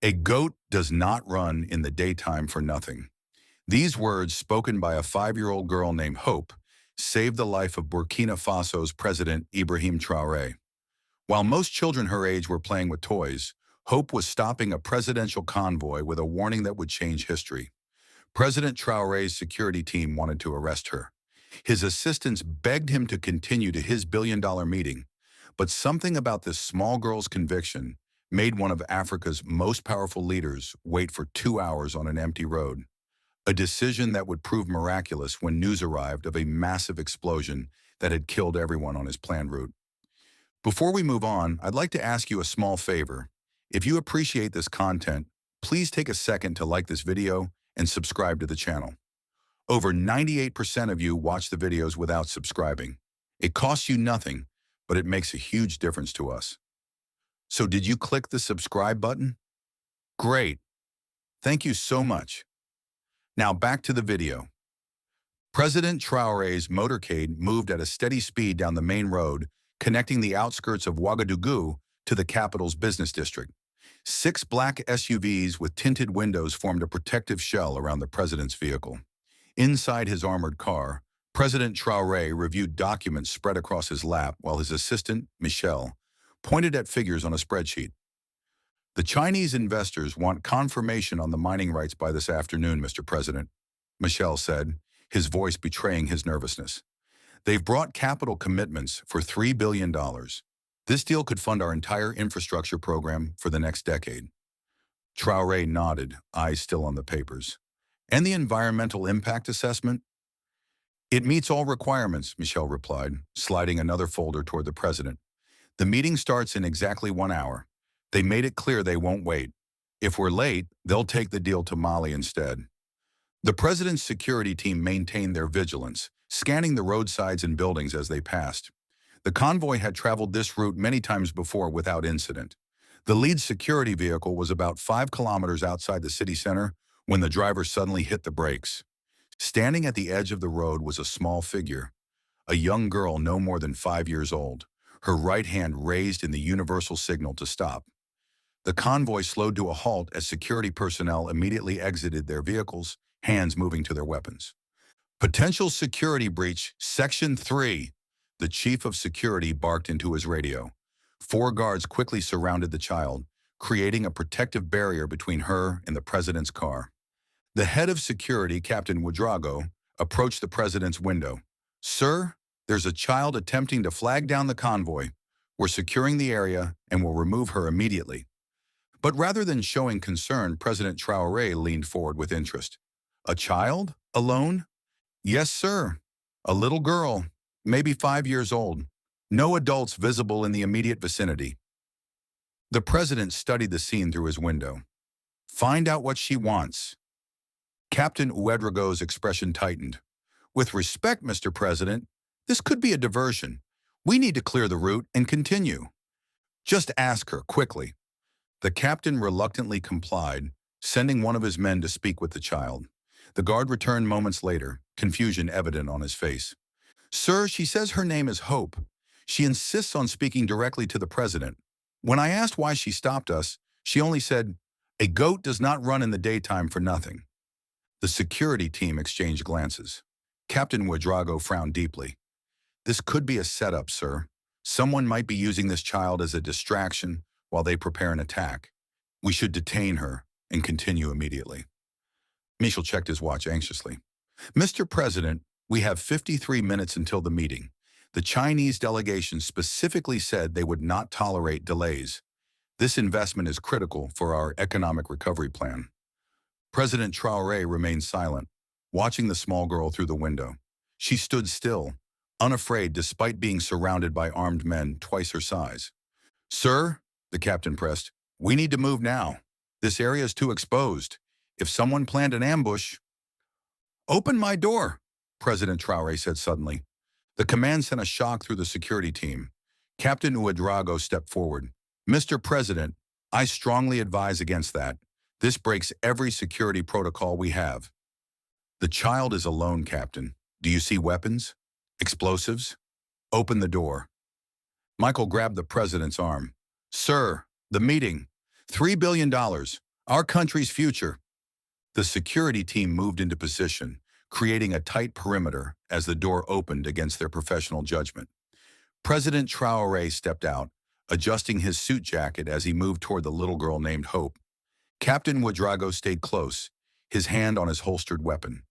A goat does not run in the daytime for nothing. These words, spoken by a 5-year-old girl named Hope, saved the life of Burkina Faso's president, Ibrahim Traoré. While most children her age were playing with toys, Hope was stopping a presidential convoy with a warning that would change history. President Traoré's security team wanted to arrest her. His assistants begged him to continue to his billion-dollar meeting, but something about this small girl's conviction made one of Africa's most powerful leaders wait for 2 hours on an empty road, a decision that would prove miraculous when news arrived of a massive explosion that had killed everyone on his planned route. Before we move on, I'd like to ask you a small favor. If you appreciate this content, please take a second to like this video and subscribe to the channel. Over 98% of you watch the videos without subscribing. It costs you nothing, but it makes a huge difference to us. So did you click the subscribe button? Great. Thank you so much. Now back to the video. President Traoré's motorcade moved at a steady speed down the main road, connecting the outskirts of Ouagadougou to the capital's business district. 6 black SUVs with tinted windows formed a protective shell around the president's vehicle. Inside his armored car, President Traoré reviewed documents spread across his lap while his assistant, Michel, pointed at figures on a spreadsheet. The Chinese investors want confirmation on the mining rights by this afternoon, Mr. President, Michel said, his voice betraying his nervousness. They've brought capital commitments for $3 billion. This deal could fund our entire infrastructure program for the next decade. Traoré nodded, eyes still on the papers. And the environmental impact assessment? It meets all requirements, Michel replied, sliding another folder toward the president. The meeting starts in exactly 1 hour. They made it clear they won't wait. If we're late, they'll take the deal to Mali instead. The president's security team maintained their vigilance, scanning the roadsides and buildings as they passed. The convoy had traveled this route many times before without incident. The lead security vehicle was about 5 kilometers outside the city center when the driver suddenly hit the brakes. Standing at the edge of the road was a small figure, a young girl no more than 5 years old, her right hand raised in the universal signal to stop. The convoy slowed to a halt as security personnel immediately exited their vehicles, hands moving to their weapons. Potential security breach, Section 3, the chief of security barked into his radio. 4 guards quickly surrounded the child, creating a protective barrier between her and the president's car. The head of security, Captain Ouedraogo, approached the president's window. Sir, there's a child attempting to flag down the convoy. We're securing the area and will remove her immediately. But rather than showing concern, President Traoré leaned forward with interest. A child? Alone? Yes, sir. A little girl, maybe 5 years old. No adults visible in the immediate vicinity. The president studied the scene through his window. Find out what she wants. Captain Ouedraogo's expression tightened. With respect, Mr. President, this could be a diversion. We need to clear the route and continue. Just ask her, quickly. The captain reluctantly complied, sending one of his men to speak with the child. The guard returned moments later, confusion evident on his face. Sir, she says her name is Hope. She insists on speaking directly to the president. When I asked why she stopped us, she only said, a goat does not run in the daytime for nothing. The security team exchanged glances. Captain Ouedraogo frowned deeply. This could be a setup, sir. Someone might be using this child as a distraction while they prepare an attack. We should detain her and continue immediately. Michel checked his watch anxiously. Mr. President, we have 53 minutes until the meeting. The Chinese delegation specifically said they would not tolerate delays. This investment is critical for our economic recovery plan. President Traoré remained silent, watching the small girl through the window. She stood still, unafraid despite being surrounded by armed men twice her size. Sir, the captain pressed, we need to move now. This area is too exposed. If someone planned an ambush... Open my door, President Traoré said suddenly. The command sent a shock through the security team. Captain Ouedraogo stepped forward. Mr. President, I strongly advise against that. This breaks every security protocol we have. The child is alone, Captain. Do you see weapons? Explosives? Open the door. Michael grabbed the president's arm. Sir, the meeting. $3 billion. Our country's future. The security team moved into position, creating a tight perimeter as the door opened against their professional judgment. President Traoré stepped out, adjusting his suit jacket as he moved toward the little girl named Hope. Captain Ouedraogo stayed close, his hand on his holstered weapon.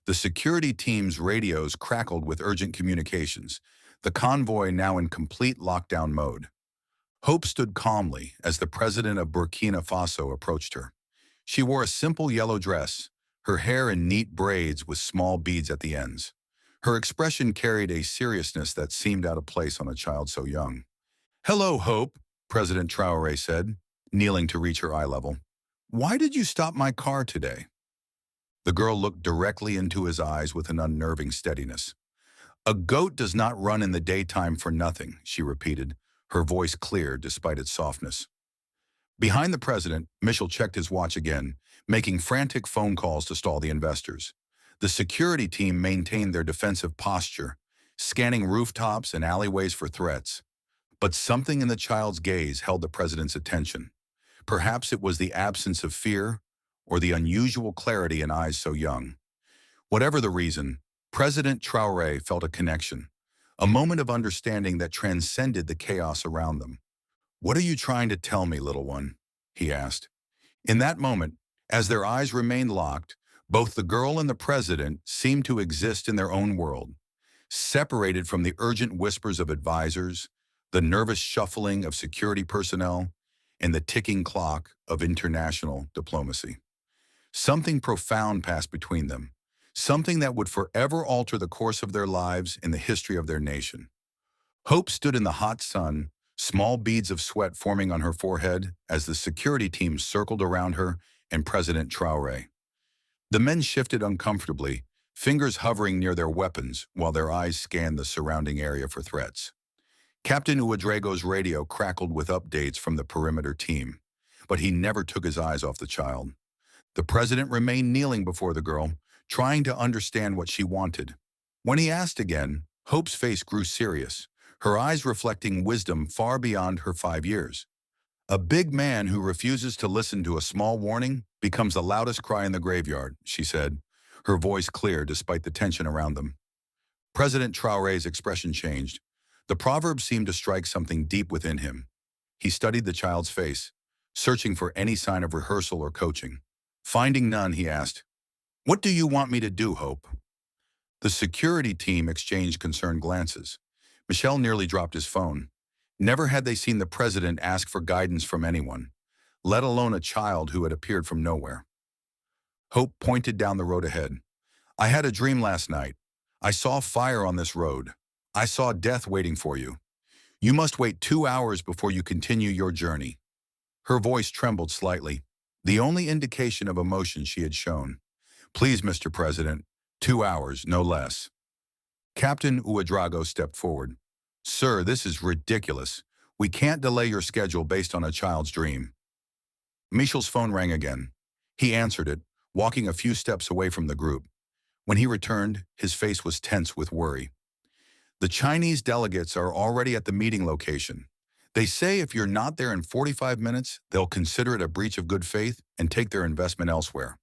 The security team's radios crackled with urgent communications, the convoy now in complete lockdown mode. Hope stood calmly as the president of Burkina Faso approached her. She wore a simple yellow dress, her hair in neat braids with small beads at the ends. Her expression carried a seriousness that seemed out of place on a child so young. "Hello, Hope," President Traoré said, kneeling to reach her eye level. "Why did you stop my car today?" The girl looked directly into his eyes with an unnerving steadiness. "A goat does not run in the daytime for nothing," she repeated, her voice clear despite its softness. Behind the president, Michel checked his watch again, making frantic phone calls to stall the investors. The security team maintained their defensive posture, scanning rooftops and alleyways for threats. But something in the child's gaze held the president's attention. Perhaps it was the absence of fear or the unusual clarity in eyes so young. Whatever the reason, President Traoré felt a connection, a moment of understanding that transcended the chaos around them. "What are you trying to tell me, little one?" he asked. In that moment, as their eyes remained locked, both the girl and the president seemed to exist in their own world, separated from the urgent whispers of advisors, the nervous shuffling of security personnel, and the ticking clock of international diplomacy. Something profound passed between them, something that would forever alter the course of their lives in the history of their nation. Hope stood in the hot sun, small beads of sweat forming on her forehead as the security team circled around her and President Traoré. The men shifted uncomfortably, fingers hovering near their weapons while their eyes scanned the surrounding area for threats. Captain Ouedraogo's radio crackled with updates from the perimeter team, but he never took his eyes off the child. The president remained kneeling before the girl, trying to understand what she wanted. When he asked again, Hope's face grew serious, her eyes reflecting wisdom far beyond her 5 years. "A big man who refuses to listen to a small warning becomes the loudest cry in the graveyard," she said, her voice clear despite the tension around them. President Traoré's expression changed. The proverb seemed to strike something deep within him. He studied the child's face, searching for any sign of rehearsal or coaching. Finding none, he asked, "What do you want me to do, Hope?" The security team exchanged concerned glances. Michel nearly dropped his phone. Never had they seen the president ask for guidance from anyone, let alone a child who had appeared from nowhere. Hope pointed down the road ahead. "I had a dream last night. I saw fire on this road. I saw death waiting for you. You must wait 2 hours before you continue your journey." Her voice trembled slightly, the only indication of emotion she had shown. "Please, Mr. President, 2 hours, no less." Captain Ouedraogo stepped forward. "Sir, this is ridiculous. We can't delay your schedule based on a child's dream." Michel's phone rang again. He answered it, walking a few steps away from the group. When he returned, his face was tense with worry. "The Chinese delegates are already at the meeting location. They say if you're not there in 45 minutes, they'll consider it a breach of good faith and take their investment elsewhere."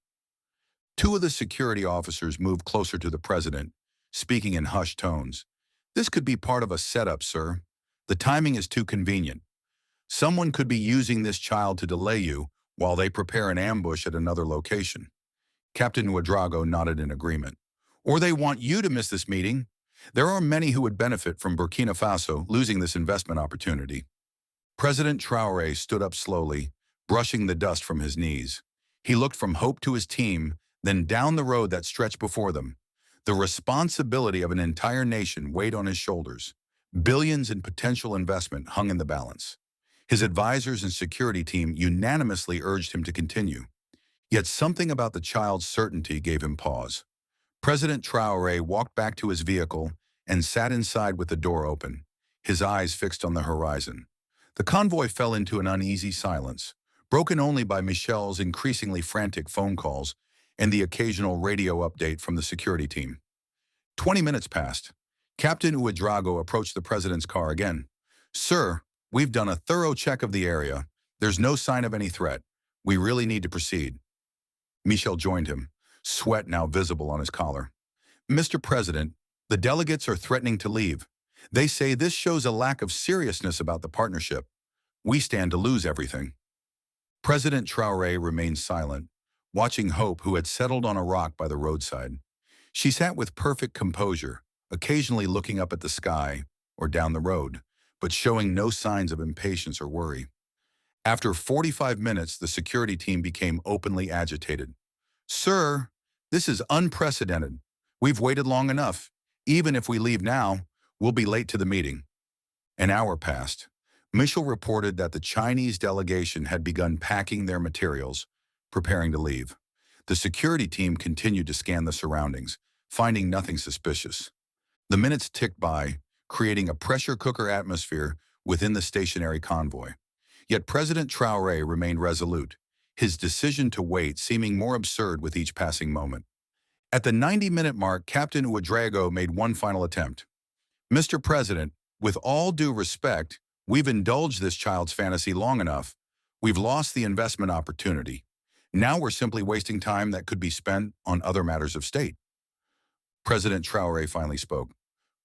Two of the security officers moved closer to the president, speaking in hushed tones. "This could be part of a setup, sir. The timing is too convenient. Someone could be using this child to delay you while they prepare an ambush at another location." Captain Ouedraogo nodded in agreement. "Or they want you to miss this meeting. There are many who would benefit from Burkina Faso losing this investment opportunity." President Traoré stood up slowly, brushing the dust from his knees. He looked from Hope to his team, then down the road that stretched before them. The responsibility of an entire nation weighed on his shoulders. Billions in potential investment hung in the balance. His advisors and security team unanimously urged him to continue. Yet something about the child's certainty gave him pause. President Traoré walked back to his vehicle and sat inside with the door open, his eyes fixed on the horizon. The convoy fell into an uneasy silence, broken only by Michel's increasingly frantic phone calls and the occasional radio update from the security team. 20 minutes passed. Captain Ouedraogo approached the president's car again. "Sir, we've done a thorough check of the area. There's no sign of any threat. We really need to proceed. Michel joined him, sweat now visible on his collar. Mr. President, the delegates are threatening to leave. They say this shows a lack of seriousness about the partnership. We stand to lose everything. President Traoré remained silent, watching Hope, who had settled on a rock by the roadside. She sat with perfect composure, occasionally looking up at the sky or down the road, but showing no signs of impatience or worry. After 45 minutes, the security team became openly agitated. Sir, this is unprecedented. We've waited long enough. Even if we leave now, we'll be late to the meeting. An hour passed. Michel reported that the Chinese delegation had begun packing their materials, preparing to leave. The security team continued to scan the surroundings, finding nothing suspicious. The minutes ticked by, creating a pressure cooker atmosphere within the stationary convoy. Yet President Traoré remained resolute, his decision to wait seeming more absurd with each passing moment. At the 90-minute mark, Captain Ouedraogo made one final attempt. Mr. President, with all due respect, we've indulged this child's fantasy long enough. We've lost the investment opportunity. Now we're simply wasting time that could be spent on other matters of state. President Traoré finally spoke.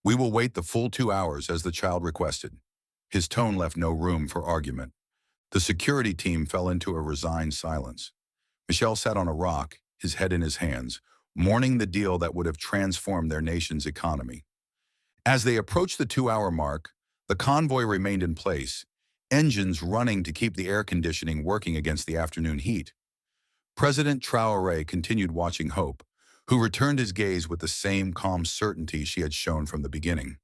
We will wait the full 2 hours as the child requested. His tone left no room for argument. The security team fell into a resigned silence. Michel sat on a rock, his head in his hands, mourning the deal that would have transformed their nation's economy. As they approached the 2-hour mark, the convoy remained in place, engines running to keep the air conditioning working against the afternoon heat. President Traoré continued watching Hope, who returned his gaze with the same calm certainty she had shown from the beginning.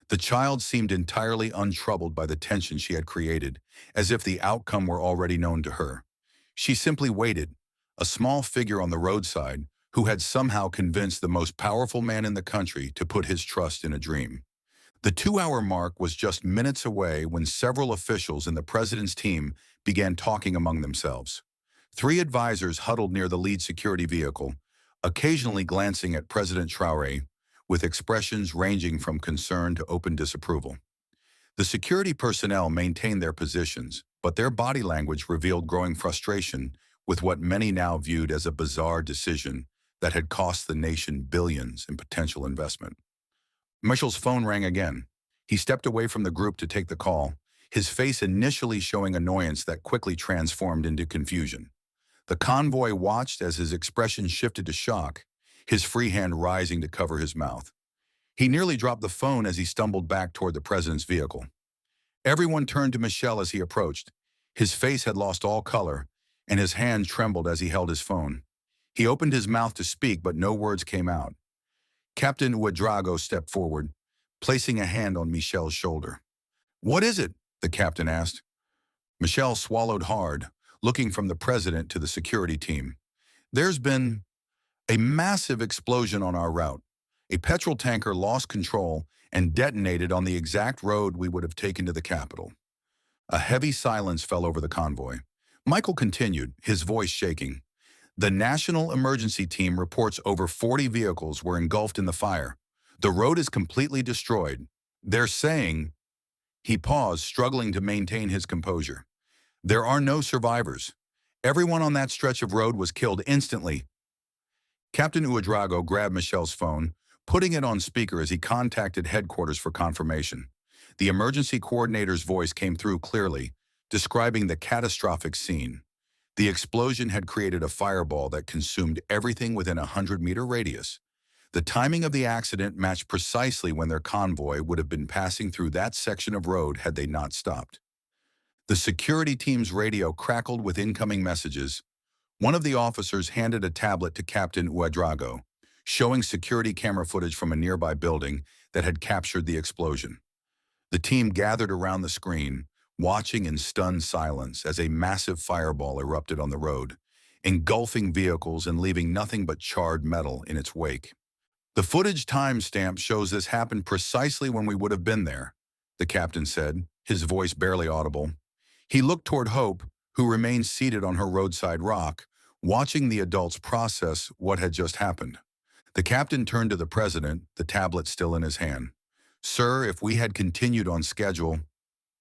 The child seemed entirely untroubled by the tension she had created, as if the outcome were already known to her. She simply waited, a small figure on the roadside who had somehow convinced the most powerful man in the country to put his trust in a dream. The 2-hour mark was just minutes away when several officials in the president's team began talking among themselves. 3 advisors huddled near the lead security vehicle, occasionally glancing at President Traoré, with expressions ranging from concern to open disapproval. The security personnel maintained their positions, but their body language revealed growing frustration with what many now viewed as a bizarre decision that had cost the nation billions in potential investment. Michel's phone rang again. He stepped away from the group to take the call, his face initially showing annoyance that quickly transformed into confusion. The convoy watched as his expression shifted to shock, his free hand rising to cover his mouth. He nearly dropped the phone as he stumbled back toward the president's vehicle. Everyone turned to Michel as he approached. His face had lost all color, and his hand trembled as he held his phone. He opened his mouth to speak, but no words came out. Captain Ouedraogo stepped forward, placing a hand on Michel's shoulder. "What is it?" the captain asked. Michel swallowed hard, looking from the president to the security team. "There's been a massive explosion on our route. A petrol tanker lost control and detonated on the exact road we would have taken to the capital." A heavy silence fell over the convoy. Michael continued, his voice shaking. "The National Emergency Team reports over 40 vehicles were engulfed in the fire. The road is completely destroyed. They're saying—" He paused, struggling to maintain his composure. "There are no survivors. Everyone on that stretch of road was killed instantly." Captain Ouedraogo grabbed Michel's phone, putting it on speaker as he contacted headquarters for confirmation. The emergency coordinator's voice came through clearly, describing the catastrophic scene. The explosion had created a fireball that consumed everything within a 100-meter radius. The timing of the accident matched precisely when their convoy would have been passing through that section of road had they not stopped. The security team's radio crackled with incoming messages. One of the officers handed a tablet to Captain Ouedraogo, showing security camera footage from a nearby building that had captured the explosion. The team gathered around the screen, watching in stunned silence as a massive fireball erupted on the road, engulfing vehicles and leaving nothing but charred metal in its wake. "The footage timestamp shows this happened precisely when we would have been there," the captain said, his voice barely audible. He looked toward Hope, who remained seated on her roadside rock, watching the adults process what had just happened. The captain turned to the president, the tablet still in his hand. "Sir, if we had continued on schedule—"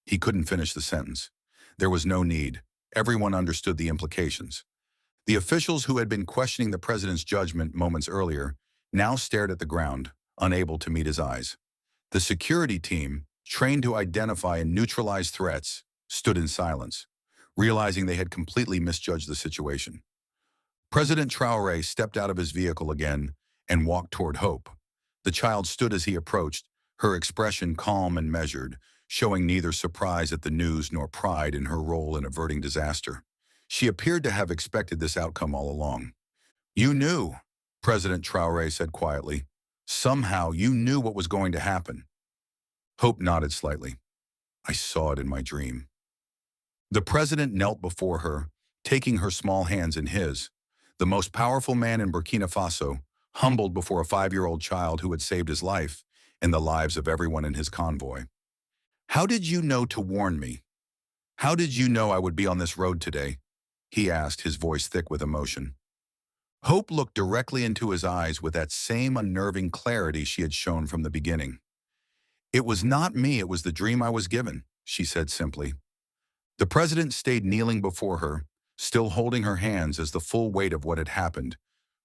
He couldn't finish the sentence. There was no need. Everyone understood the implications. The officials who had been questioning the president's judgment moments earlier now stared at the ground, unable to meet his eyes. The security team, trained to identify and neutralize threats, stood in silence, realizing they had completely misjudged the situation. President Traoré stepped out of his vehicle again and walked toward Hope. The child stood as he approached, her expression calm and measured, showing neither surprise at the news nor pride in her role in averting disaster. She appeared to have expected this outcome all along. "You knew," President Traoré said quietly. "Somehow you knew what was going to happen." Hope nodded slightly. "I saw it in my dream." The president knelt before her, taking her small hands in his. The most powerful man in Burkina Faso, humbled before a 5-year-old child who had saved his life and the lives of everyone in his convoy. "How did you know to warn me? How did you know I would be on this road today?" he asked, his voice thick with emotion. Hope looked directly into his eyes with that same unnerving clarity she had shown from the beginning. "It was not me, it was the dream I was given," she said simply. The president stayed kneeling before her, still holding her hands as the full weight of what had happened,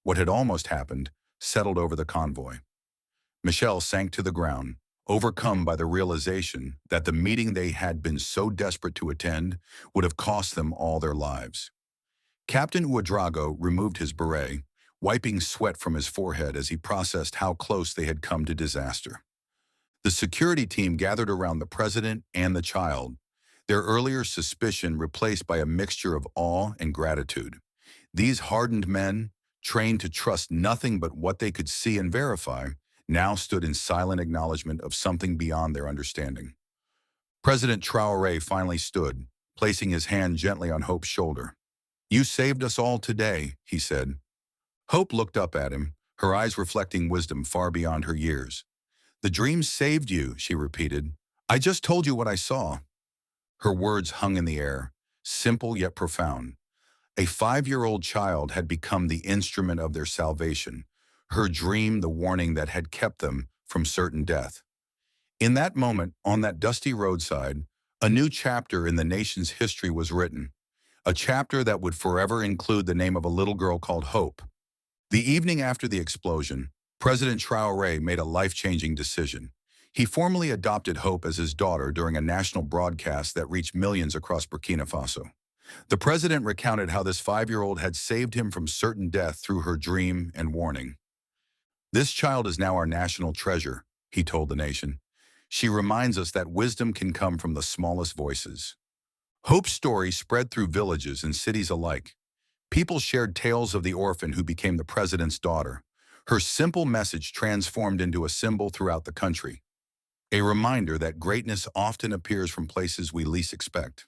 what had almost happened, settled over the convoy. Michelle sank to the ground, overcome by the realization that the meeting they had been so desperate to attend would have cost them all their lives. Captain Ouedraogo removed his beret, wiping sweat from his forehead as he processed how close they had come to disaster. The security team gathered around the president and the child, their earlier suspicion replaced by a mixture of awe and gratitude. These hardened men, trained to trust nothing but what they could see and verify, now stood in silent acknowledgement of something beyond their understanding. President Traoré finally stood, placing his hand gently on Hope's shoulder. "You saved us all today," he said. Hope looked up at him, her eyes reflecting wisdom far beyond her years. "The dream saved you," she repeated. "I just told you what I saw." Her words hung in the air, simple yet profound. A 5-year-old child had become the instrument of their salvation, her dream the warning that had kept them from certain death. In that moment, on that dusty roadside, a new chapter in the nation's history was written, a chapter that would forever include the name of a little girl called Hope. The evening after the explosion, President Traoré made a life-changing decision. He formally adopted Hope as his daughter during a national broadcast that reached millions across Burkina Faso. The president recounted how this 5-year-old had saved him from certain death through her dream and warning. "This child is now our national treasure," he told the nation. "She reminds us that wisdom can come from the smallest voices." Hope's story spread through villages and cities alike. People shared tales of the orphan who became the president's daughter. Her simple message transformed into a symbol throughout the country. A reminder that greatness often appears from places we least expect.